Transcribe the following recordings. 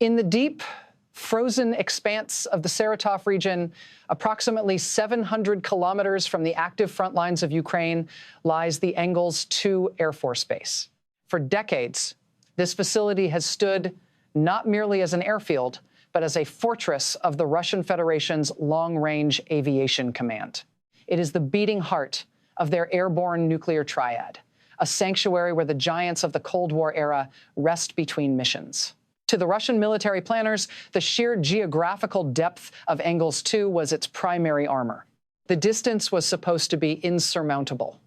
In the deep, frozen expanse of the Saratov region, approximately 700 kilometers from the active front lines of Ukraine, lies the Engels-2 Air Force Base. For decades, this facility has stood not merely as an airfield, but as a fortress of the Russian Federation's long-range aviation command. It is the beating heart of their airborne nuclear triad, a sanctuary where the giants of the Cold War era rest between missions. To the Russian military planners, the sheer geographical depth of Engels-2 was its primary armor. The distance was supposed to be insurmountable,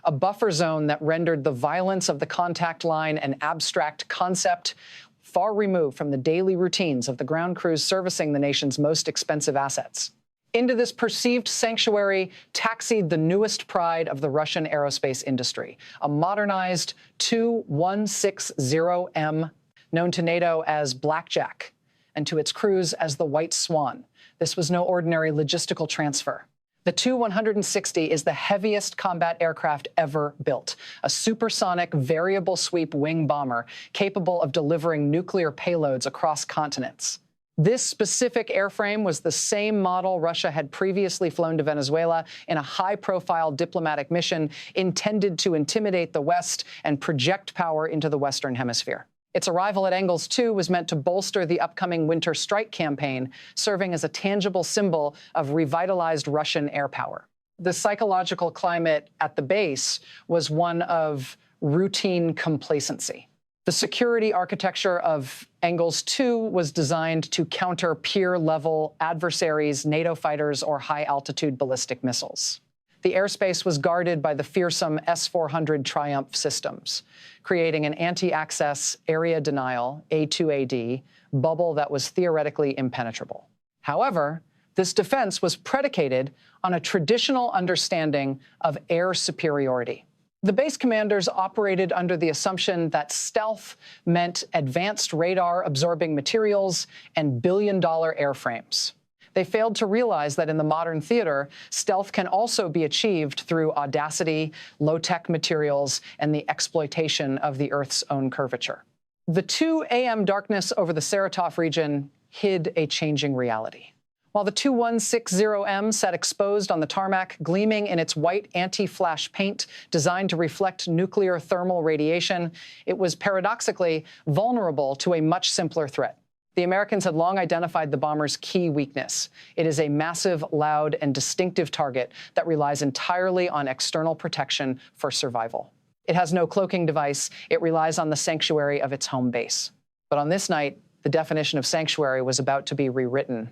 a buffer zone that rendered the violence of the contact line an abstract concept far removed from the daily routines of the ground crews servicing the nation's most expensive assets. Into this perceived sanctuary taxied the newest pride of the Russian aerospace industry, a modernized Tu-160M, known to NATO as Blackjack, and to its crews as the White Swan. This was no ordinary logistical transfer. The Tu-160 is the heaviest combat aircraft ever built, a supersonic variable sweep wing bomber capable of delivering nuclear payloads across continents. This specific airframe was the same model Russia had previously flown to Venezuela in a high-profile diplomatic mission intended to intimidate the West and project power into the Western Hemisphere. Its arrival at Engels-2 was meant to bolster the upcoming winter strike campaign, serving as a tangible symbol of revitalized Russian air power. The psychological climate at the base was one of routine complacency. The security architecture of Engels-2 was designed to counter peer-level adversaries, NATO fighters, or high-altitude ballistic missiles. The airspace was guarded by the fearsome S-400 Triumph systems, creating an anti-access area denial, A2AD, bubble that was theoretically impenetrable. However, this defense was predicated on a traditional understanding of air superiority. The base commanders operated under the assumption that stealth meant advanced radar-absorbing materials and billion-dollar airframes. They failed to realize that in the modern theater, stealth can also be achieved through audacity, low-tech materials, and the exploitation of the Earth's own curvature. The 2 a.m. darkness over the Saratov region hid a changing reality. While the Tu-160M sat exposed on the tarmac, gleaming in its white anti-flash paint designed to reflect nuclear thermal radiation, it was paradoxically vulnerable to a much simpler threat. The Americans had long identified the bomber's key weakness. It is a massive, loud, and distinctive target that relies entirely on external protection for survival. It has no cloaking device. It relies on the sanctuary of its home base. But on this night, the definition of sanctuary was about to be rewritten.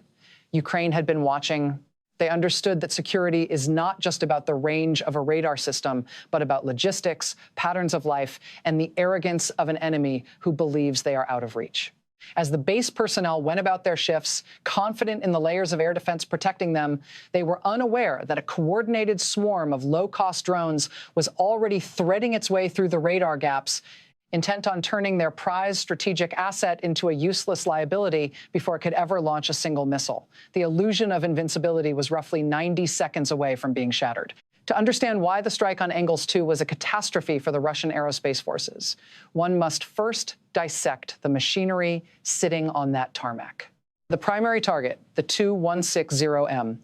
Ukraine had been watching. They understood that security is not just about the range of a radar system, but about logistics, patterns of life, and the arrogance of an enemy who believes they are out of reach. As the base personnel went about their shifts, confident in the layers of air defense protecting them, they were unaware that a coordinated swarm of low-cost drones was already threading its way through the radar gaps, intent on turning their prized strategic asset into a useless liability before it could ever launch a single missile. The illusion of invincibility was roughly 90 seconds away from being shattered. To understand why the strike on Engels-2 was a catastrophe for the Russian aerospace forces, one must first dissect the machinery sitting on that tarmac. The primary target, the Tu-160M,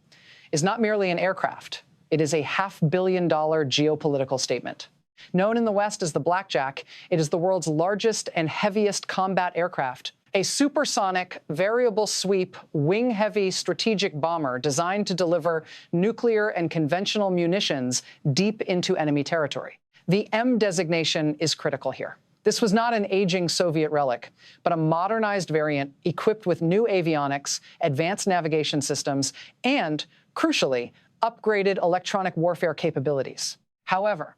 is not merely an aircraft. It is a $500 million geopolitical statement. Known in the West as the Blackjack, it is the world's largest and heaviest combat aircraft, a supersonic, variable sweep, wing-heavy strategic bomber designed to deliver nuclear and conventional munitions deep into enemy territory. The M designation is critical here. This was not an aging Soviet relic, but a modernized variant equipped with new avionics, advanced navigation systems, and, crucially, upgraded electronic warfare capabilities. However,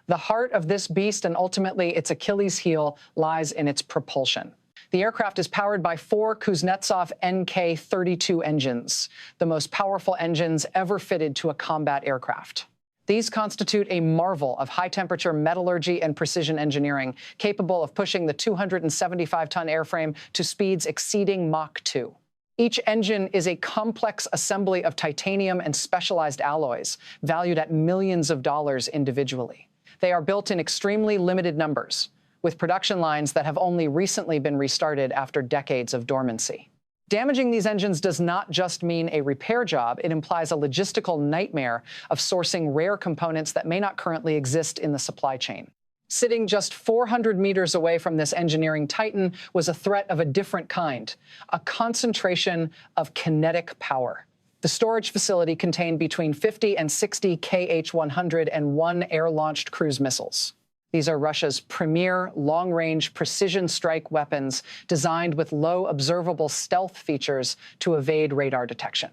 the heart of this beast and ultimately its Achilles heel lies in its propulsion. The aircraft is powered by 4 Kuznetsov NK-32 engines, the most powerful engines ever fitted to a combat aircraft. These constitute a marvel of high-temperature metallurgy and precision engineering, capable of pushing the 275-ton airframe to speeds exceeding Mach 2. Each engine is a complex assembly of titanium and specialized alloys, valued at millions of dollars individually. They are built in extremely limited numbers, with production lines that have only recently been restarted after decades of dormancy. Damaging these engines does not just mean a repair job. It implies a logistical nightmare of sourcing rare components that may not currently exist in the supply chain. Sitting just 400 meters away from this engineering titan was a threat of a different kind, a concentration of kinetic power. The storage facility contained between 50 and 60 Kh-101 air-launched cruise missiles. These are Russia's premier long-range precision strike weapons designed with low observable stealth features to evade radar detection.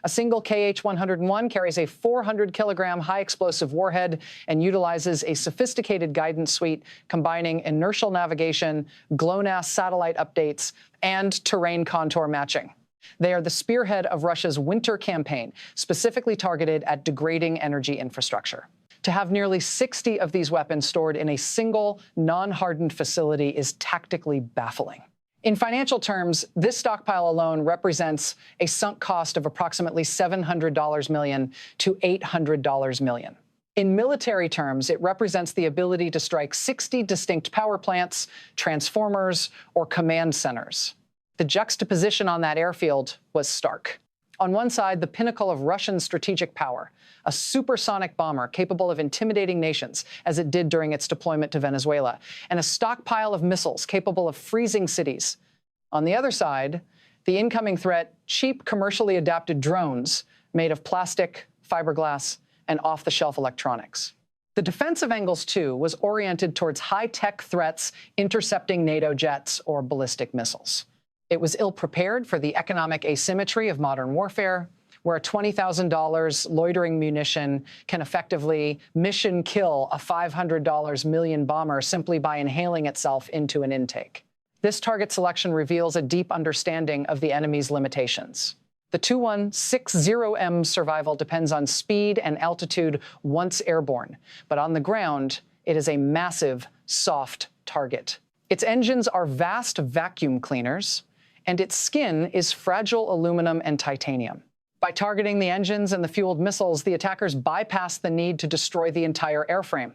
A single Kh-101 carries a 400-kilogram high-explosive warhead and utilizes a sophisticated guidance suite combining inertial navigation, GLONASS satellite updates, and terrain contour matching. They are the spearhead of Russia's winter campaign, specifically targeted at degrading energy infrastructure. To have nearly 60 of these weapons stored in a single, non-hardened facility is tactically baffling. In financial terms, this stockpile alone represents a sunk cost of approximately $700 million to $800 million. In military terms, it represents the ability to strike 60 distinct power plants, transformers, or command centers. The juxtaposition on that airfield was stark. On one side, the pinnacle of Russian strategic power, a supersonic bomber capable of intimidating nations, as it did during its deployment to Venezuela, and a stockpile of missiles capable of freezing cities. On the other side, the incoming threat, cheap, commercially adapted drones made of plastic, fiberglass, and off-the-shelf electronics. The defense of Engels-2 was oriented towards high-tech threats intercepting NATO jets or ballistic missiles. It was ill-prepared for the economic asymmetry of modern warfare, where a $20,000 loitering munition can effectively mission kill a $500 million bomber simply by inhaling itself into an intake. This target selection reveals a deep understanding of the enemy's limitations. The Tu-160M survival depends on speed and altitude once airborne, but on the ground, it is a massive, soft target. Its engines are vast vacuum cleaners, and its skin is fragile aluminum and titanium. By targeting the engines and the fueled missiles, the attackers bypassed the need to destroy the entire airframe.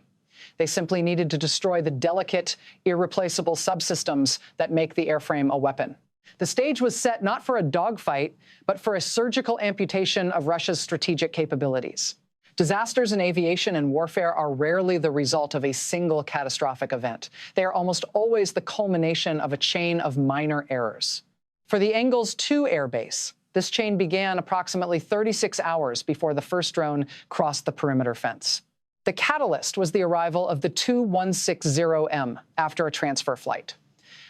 They simply needed to destroy the delicate, irreplaceable subsystems that make the airframe a weapon. The stage was set not for a dogfight, but for a surgical amputation of Russia's strategic capabilities. Disasters in aviation and warfare are rarely the result of a single catastrophic event. They are almost always the culmination of a chain of minor errors. For the Engels-2 Air Base, this chain began approximately 36 hours before the first drone crossed the perimeter fence. The catalyst was the arrival of the Tu-160M after a transfer flight.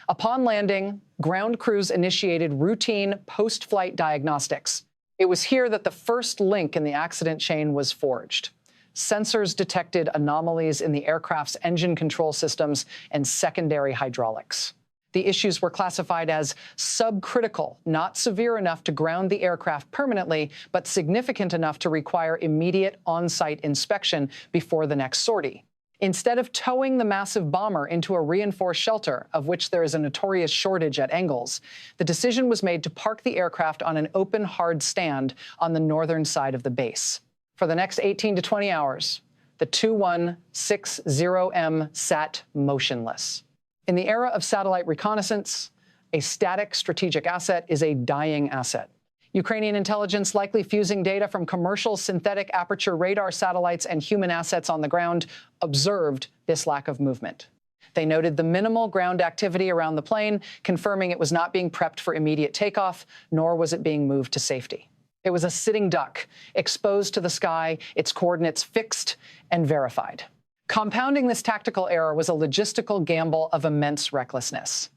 Upon landing, ground crews initiated routine post-flight diagnostics. It was here that the first link in the accident chain was forged. Sensors detected anomalies in the aircraft's engine control systems and secondary hydraulics. The issues were classified as subcritical, not severe enough to ground the aircraft permanently, but significant enough to require immediate on-site inspection before the next sortie. Instead of towing the massive bomber into a reinforced shelter, of which there is a notorious shortage at Engels, the decision was made to park the aircraft on an open, hard stand on the northern side of the base. For the next 18 to 20 hours, the Tu-160M sat motionless. In the era of satellite reconnaissance, a static strategic asset is a dying asset. Ukrainian intelligence, likely fusing data from commercial synthetic aperture radar satellites and human assets on the ground, observed this lack of movement. They noted the minimal ground activity around the plane, confirming it was not being prepped for immediate takeoff, nor was it being moved to safety. It was a sitting duck, exposed to the sky, its coordinates fixed and verified. Compounding this tactical error was a logistical gamble of immense recklessness.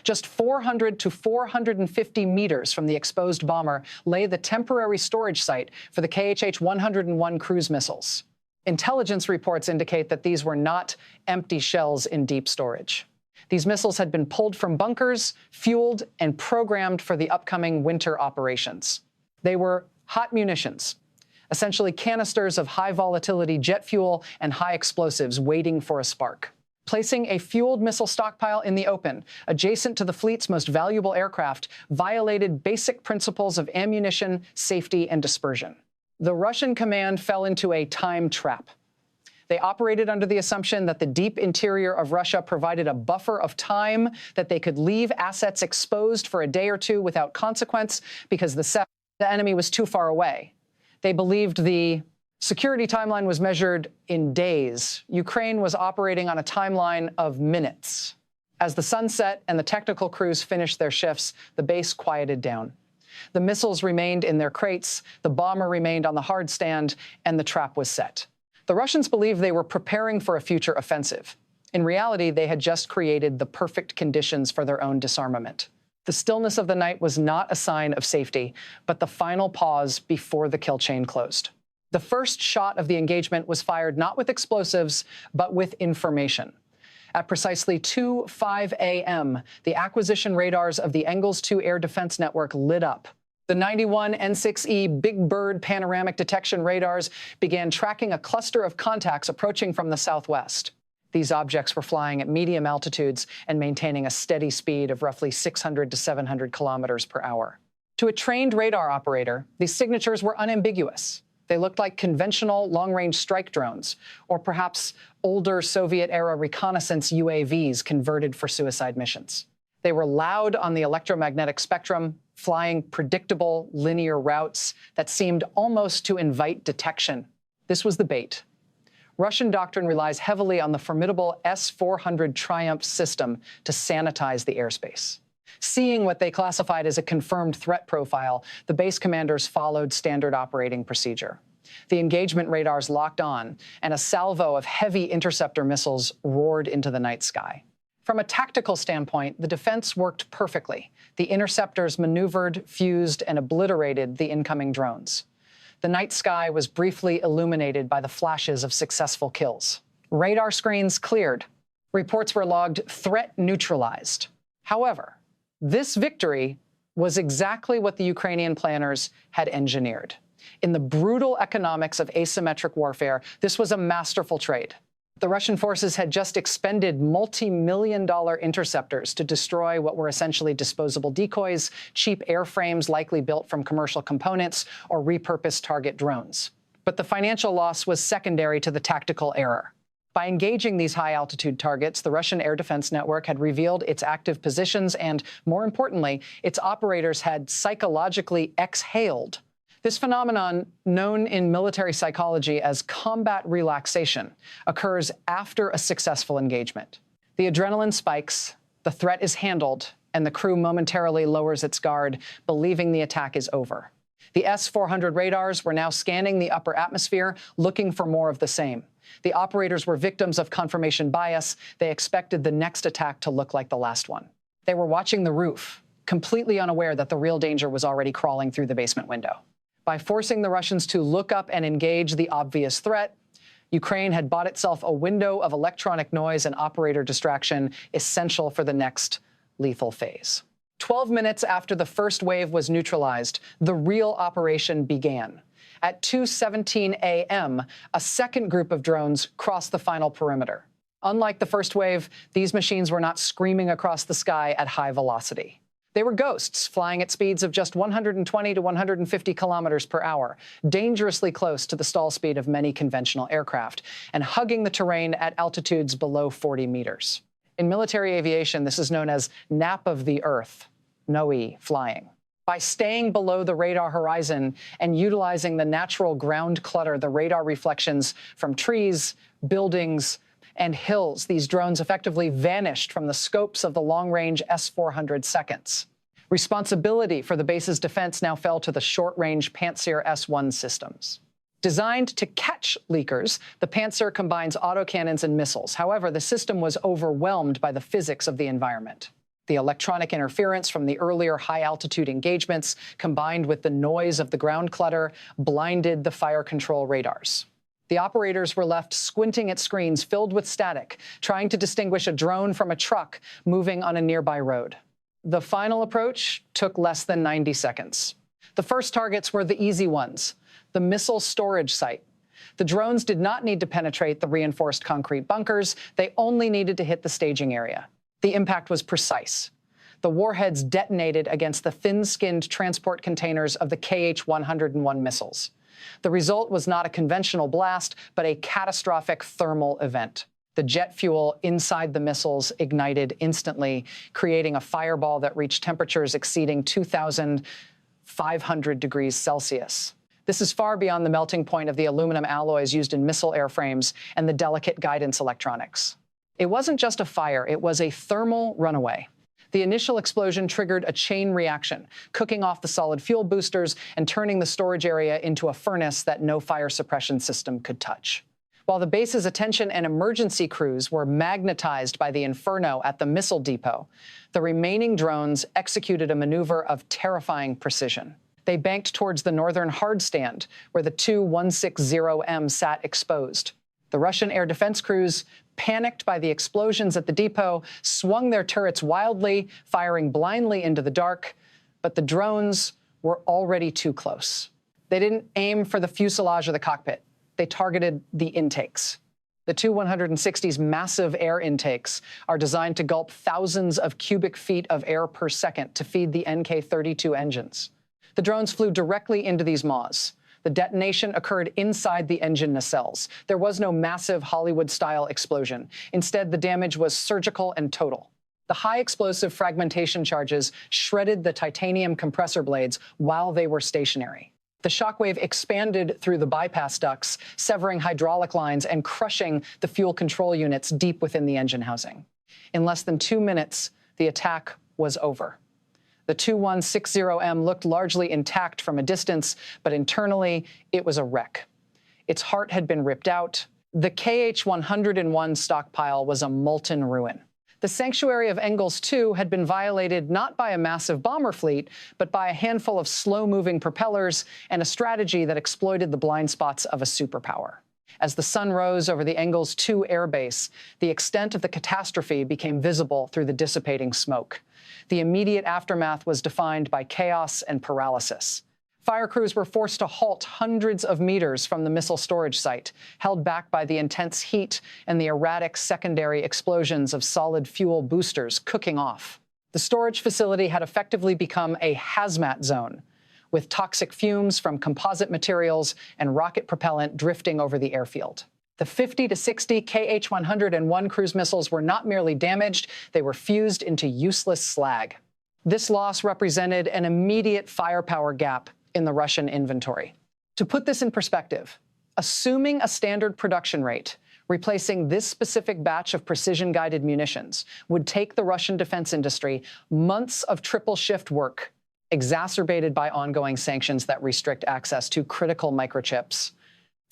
Just 400 to 450 meters from the exposed bomber lay the temporary storage site for the Kh-101 cruise missiles. Intelligence reports indicate that these were not empty shells in deep storage. These missiles had been pulled from bunkers, fueled, and programmed for the upcoming winter operations. They were hot munitions, essentially canisters of high-volatility jet fuel and high explosives waiting for a spark. Placing a fueled missile stockpile in the open, adjacent to the fleet's most valuable aircraft, violated basic principles of ammunition, safety, and dispersion. The Russian command fell into a time trap. They operated under the assumption that the deep interior of Russia provided a buffer of time that they could leave assets exposed for a day or two without consequence because the enemy was too far away. They believed the security timeline was measured in days. Ukraine was operating on a timeline of minutes. As the sun set and the technical crews finished their shifts, the base quieted down. The missiles remained in their crates, the bomber remained on the hard stand, and the trap was set. The Russians believed they were preparing for a future offensive. In reality, they had just created the perfect conditions for their own disarmament. The stillness of the night was not a sign of safety, but the final pause before the kill chain closed. The first shot of the engagement was fired not with explosives, but with information. At precisely 2:05 a.m., the acquisition radars of the Engels-2 Air Defense Network lit up. The 91 N6E Big Bird panoramic detection radars began tracking a cluster of contacts approaching from the southwest. These objects were flying at medium altitudes and maintaining a steady speed of roughly 600 to 700 kilometers per hour. To a trained radar operator, these signatures were unambiguous. They looked like conventional long-range strike drones, or perhaps older Soviet-era reconnaissance UAVs converted for suicide missions. They were loud on the electromagnetic spectrum, flying predictable, linear routes that seemed almost to invite detection. This was the bait. Russian doctrine relies heavily on the formidable S-400 Triumf system to sanitize the airspace. Seeing what they classified as a confirmed threat profile, the base commanders followed standard operating procedure. The engagement radars locked on, and a salvo of heavy interceptor missiles roared into the night sky. From a tactical standpoint, the defense worked perfectly. The interceptors maneuvered, fused, and obliterated the incoming drones. The night sky was briefly illuminated by the flashes of successful kills. Radar screens cleared. Reports were logged threat neutralized. However, this victory was exactly what the Ukrainian planners had engineered. In the brutal economics of asymmetric warfare, this was a masterful trade. The Russian forces had just expended multi-million-dollar interceptors to destroy what were essentially disposable decoys, cheap airframes likely built from commercial components, or repurposed target drones. But the financial loss was secondary to the tactical error. By engaging these high-altitude targets, the Russian air defense network had revealed its active positions and, more importantly, its operators had psychologically exhaled. This phenomenon, known in military psychology as combat relaxation, occurs after a successful engagement. The adrenaline spikes, the threat is handled, and the crew momentarily lowers its guard, believing the attack is over. The S-400 radars were now scanning the upper atmosphere, looking for more of the same. The operators were victims of confirmation bias. They expected the next attack to look like the last one. They were watching the roof, completely unaware that the real danger was already crawling through the basement window. By forcing the Russians to look up and engage the obvious threat, Ukraine had bought itself a window of electronic noise and operator distraction essential for the next lethal phase. 12 minutes after the first wave was neutralized, the real operation began. At 2:17 a.m., a second group of drones crossed the final perimeter. Unlike the first wave, these machines were not screaming across the sky at high velocity. They were ghosts, flying at speeds of just 120 to 150 kilometers per hour, dangerously close to the stall speed of many conventional aircraft, and hugging the terrain at altitudes below 40 meters. In military aviation, this is known as nap of the Earth, NOE flying. By staying below the radar horizon and utilizing the natural ground clutter, the radar reflections from trees, buildings, and hills, these drones effectively vanished from the scopes of the long-range S-400 seconds. Responsibility for the base's defense now fell to the short-range Pantsir S-1 systems. Designed to catch leakers, the Pantsir combines autocannons and missiles. However, the system was overwhelmed by the physics of the environment. The electronic interference from the earlier high-altitude engagements, combined with the noise of the ground clutter, blinded the fire control radars. The operators were left squinting at screens filled with static, trying to distinguish a drone from a truck moving on a nearby road. The final approach took less than 90 seconds. The first targets were the easy ones, the missile storage site. The drones did not need to penetrate the reinforced concrete bunkers. They only needed to hit the staging area. The impact was precise. The warheads detonated against the thin-skinned transport containers of the KH-101 missiles. The result was not a conventional blast, but a catastrophic thermal event. The jet fuel inside the missiles ignited instantly, creating a fireball that reached temperatures exceeding 2,500 degrees Celsius. This is far beyond the melting point of the aluminum alloys used in missile airframes and the delicate guidance electronics. It wasn't just a fire, it was a thermal runaway. The initial explosion triggered a chain reaction, cooking off the solid fuel boosters and turning the storage area into a furnace that no fire suppression system could touch. While the base's attention and emergency crews were magnetized by the inferno at the missile depot, the remaining drones executed a maneuver of terrifying precision. They banked towards the northern hard stand, where the Tu-160M sat exposed. The Russian air defense crews, panicked by the explosions at the depot, swung their turrets wildly, firing blindly into the dark, but the drones were already too close. They didn't aim for the fuselage or the cockpit. They targeted the intakes. The Tu-160's massive air intakes are designed to gulp thousands of cubic feet of air per second to feed the NK-32 engines. The drones flew directly into these maws. The detonation occurred inside the engine nacelles. There was no massive Hollywood-style explosion. Instead, the damage was surgical and total. The high explosive fragmentation charges shredded the titanium compressor blades while they were stationary. The shockwave expanded through the bypass ducts, severing hydraulic lines and crushing the fuel control units deep within the engine housing. In less than 2 minutes, the attack was over. The Tu-160M looked largely intact from a distance, but internally, it was a wreck. Its heart had been ripped out. The KH-101 stockpile was a molten ruin. The sanctuary of Engels-2 had been violated not by a massive bomber fleet, but by a handful of slow-moving propellers and a strategy that exploited the blind spots of a superpower. As the sun rose over the Engels-2 Air Base, the extent of the catastrophe became visible through the dissipating smoke. The immediate aftermath was defined by chaos and paralysis. Fire crews were forced to halt hundreds of meters from the missile storage site, held back by the intense heat and the erratic secondary explosions of solid fuel boosters cooking off. The storage facility had effectively become a hazmat zone, with toxic fumes from composite materials and rocket propellant drifting over the airfield. The 50 to 60 KH-101 cruise missiles were not merely damaged, they were fused into useless slag. This loss represented an immediate firepower gap in the Russian inventory. To put this in perspective, assuming a standard production rate, replacing this specific batch of precision-guided munitions would take the Russian defense industry months of triple-shift work, exacerbated by ongoing sanctions that restrict access to critical microchips.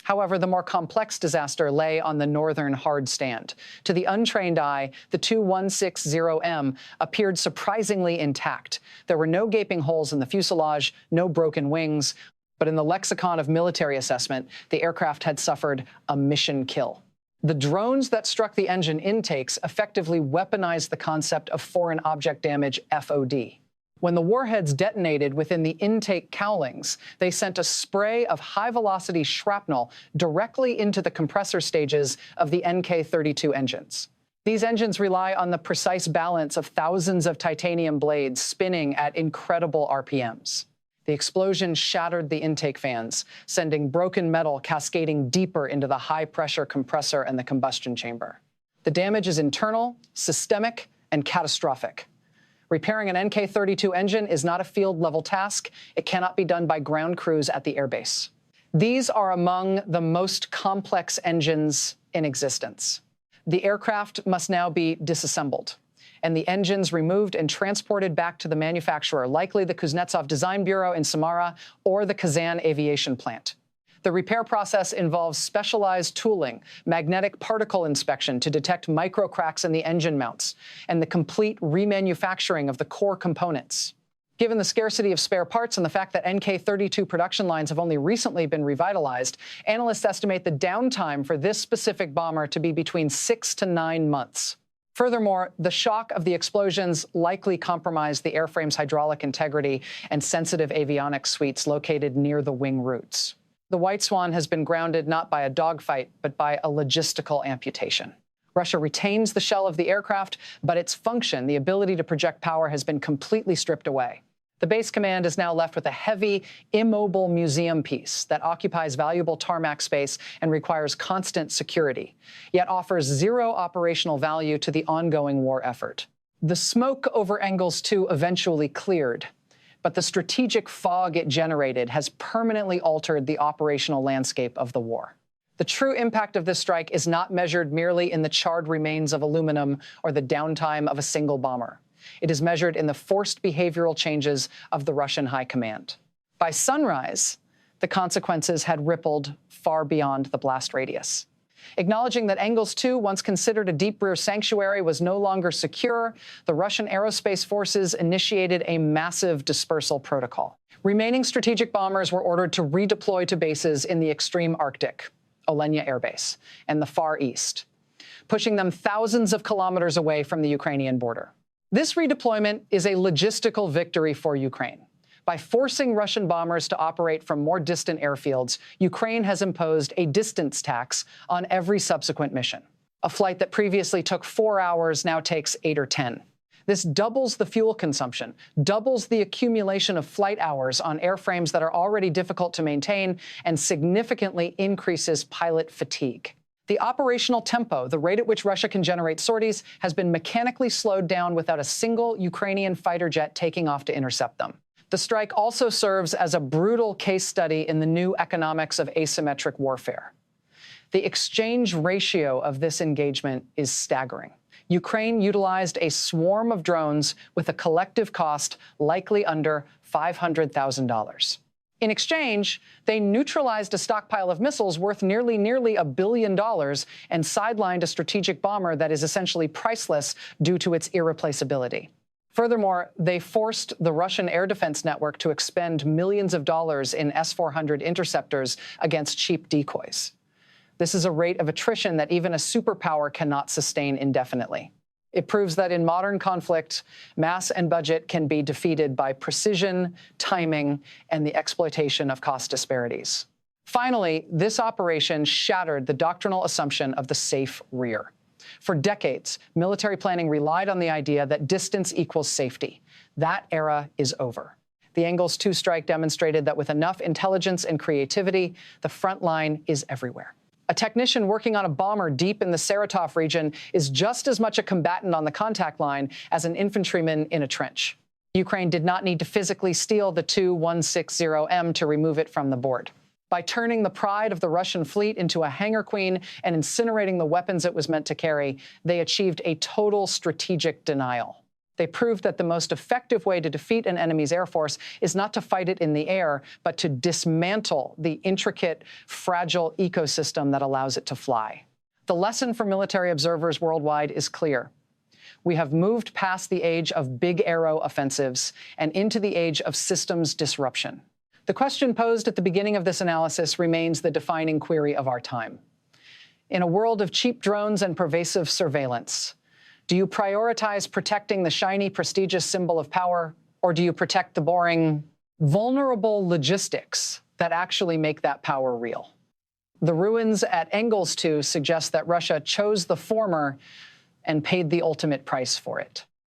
However, the more complex disaster lay on the northern hard stand. To the untrained eye, the Tu-160M appeared surprisingly intact. There were no gaping holes in the fuselage, no broken wings, but in the lexicon of military assessment, the aircraft had suffered a mission kill. The drones that struck the engine intakes effectively weaponized the concept of foreign object damage, FOD. When the warheads detonated within the intake cowlings, they sent a spray of high-velocity shrapnel directly into the compressor stages of the NK-32 engines. These engines rely on the precise balance of thousands of titanium blades spinning at incredible RPMs. The explosion shattered the intake fans, sending broken metal cascading deeper into the high-pressure compressor and the combustion chamber. The damage is internal, systemic, and catastrophic. Repairing an NK-32 engine is not a field-level task. It cannot be done by ground crews at the airbase. These are among the most complex engines in existence. The aircraft must now be disassembled, and the engines removed and transported back to the manufacturer, likely the Kuznetsov Design Bureau in Samara or the Kazan Aviation Plant. The repair process involves specialized tooling, magnetic particle inspection to detect microcracks in the engine mounts, and the complete remanufacturing of the core components. Given the scarcity of spare parts and the fact that NK-32 production lines have only recently been revitalized, analysts estimate the downtime for this specific bomber to be between 6 to 9 months. Furthermore, the shock of the explosions likely compromised the airframe's hydraulic integrity and sensitive avionics suites located near the wing roots. The White Swan has been grounded not by a dogfight, but by a logistical amputation. Russia retains the shell of the aircraft, but its function, the ability to project power, has been completely stripped away. The base command is now left with a heavy, immobile museum piece that occupies valuable tarmac space and requires constant security, yet offers zero operational value to the ongoing war effort. The smoke over Engels-2 eventually cleared, but the strategic fog it generated has permanently altered the operational landscape of the war. The true impact of this strike is not measured merely in the charred remains of aluminum or the downtime of a single bomber. It is measured in the forced behavioral changes of the Russian high command. By sunrise, the consequences had rippled far beyond the blast radius. Acknowledging that Engels-2, once considered a deep rear sanctuary, was no longer secure, the Russian aerospace forces initiated a massive dispersal protocol. Remaining strategic bombers were ordered to redeploy to bases in the extreme Arctic, Olenya Air Base, and the Far East, pushing them thousands of kilometers away from the Ukrainian border. This redeployment is a logistical victory for Ukraine. By forcing Russian bombers to operate from more distant airfields, Ukraine has imposed a distance tax on every subsequent mission. A flight that previously took 4 hours now takes 8 or 10. This doubles the fuel consumption, doubles the accumulation of flight hours on airframes that are already difficult to maintain, and significantly increases pilot fatigue. The operational tempo, the rate at which Russia can generate sorties, has been mechanically slowed down without a single Ukrainian fighter jet taking off to intercept them. The strike also serves as a brutal case study in the new economics of asymmetric warfare. The exchange ratio of this engagement is staggering. Ukraine utilized a swarm of drones with a collective cost likely under $500,000. In exchange, they neutralized a stockpile of missiles worth nearly $1 billion and sidelined a strategic bomber that is essentially priceless due to its irreplaceability. Furthermore, they forced the Russian air defense network to expend millions of dollars in S-400 interceptors against cheap decoys. This is a rate of attrition that even a superpower cannot sustain indefinitely. It proves that in modern conflict, mass and budget can be defeated by precision, timing, and the exploitation of cost disparities. Finally, this operation shattered the doctrinal assumption of the safe rear. For decades, military planning relied on the idea that distance equals safety. That era is over. The Engels-2 strike demonstrated that with enough intelligence and creativity, the front line is everywhere. A technician working on a bomber deep in the Saratov region is just as much a combatant on the contact line as an infantryman in a trench. Ukraine did not need to physically steal the Tu-160M to remove it from the board. By turning the pride of the Russian fleet into a hangar queen and incinerating the weapons it was meant to carry, they achieved a total strategic denial. They proved that the most effective way to defeat an enemy's air force is not to fight it in the air, but to dismantle the intricate, fragile ecosystem that allows it to fly. The lesson for military observers worldwide is clear. We have moved past the age of big aero offensives and into the age of systems disruption. The question posed at the beginning of this analysis remains the defining query of our time. In a world of cheap drones and pervasive surveillance, do you prioritize protecting the shiny, prestigious symbol of power, or do you protect the boring, vulnerable logistics that actually make that power real? The ruins at Engels-2 suggest that Russia chose the former and paid the ultimate price for it.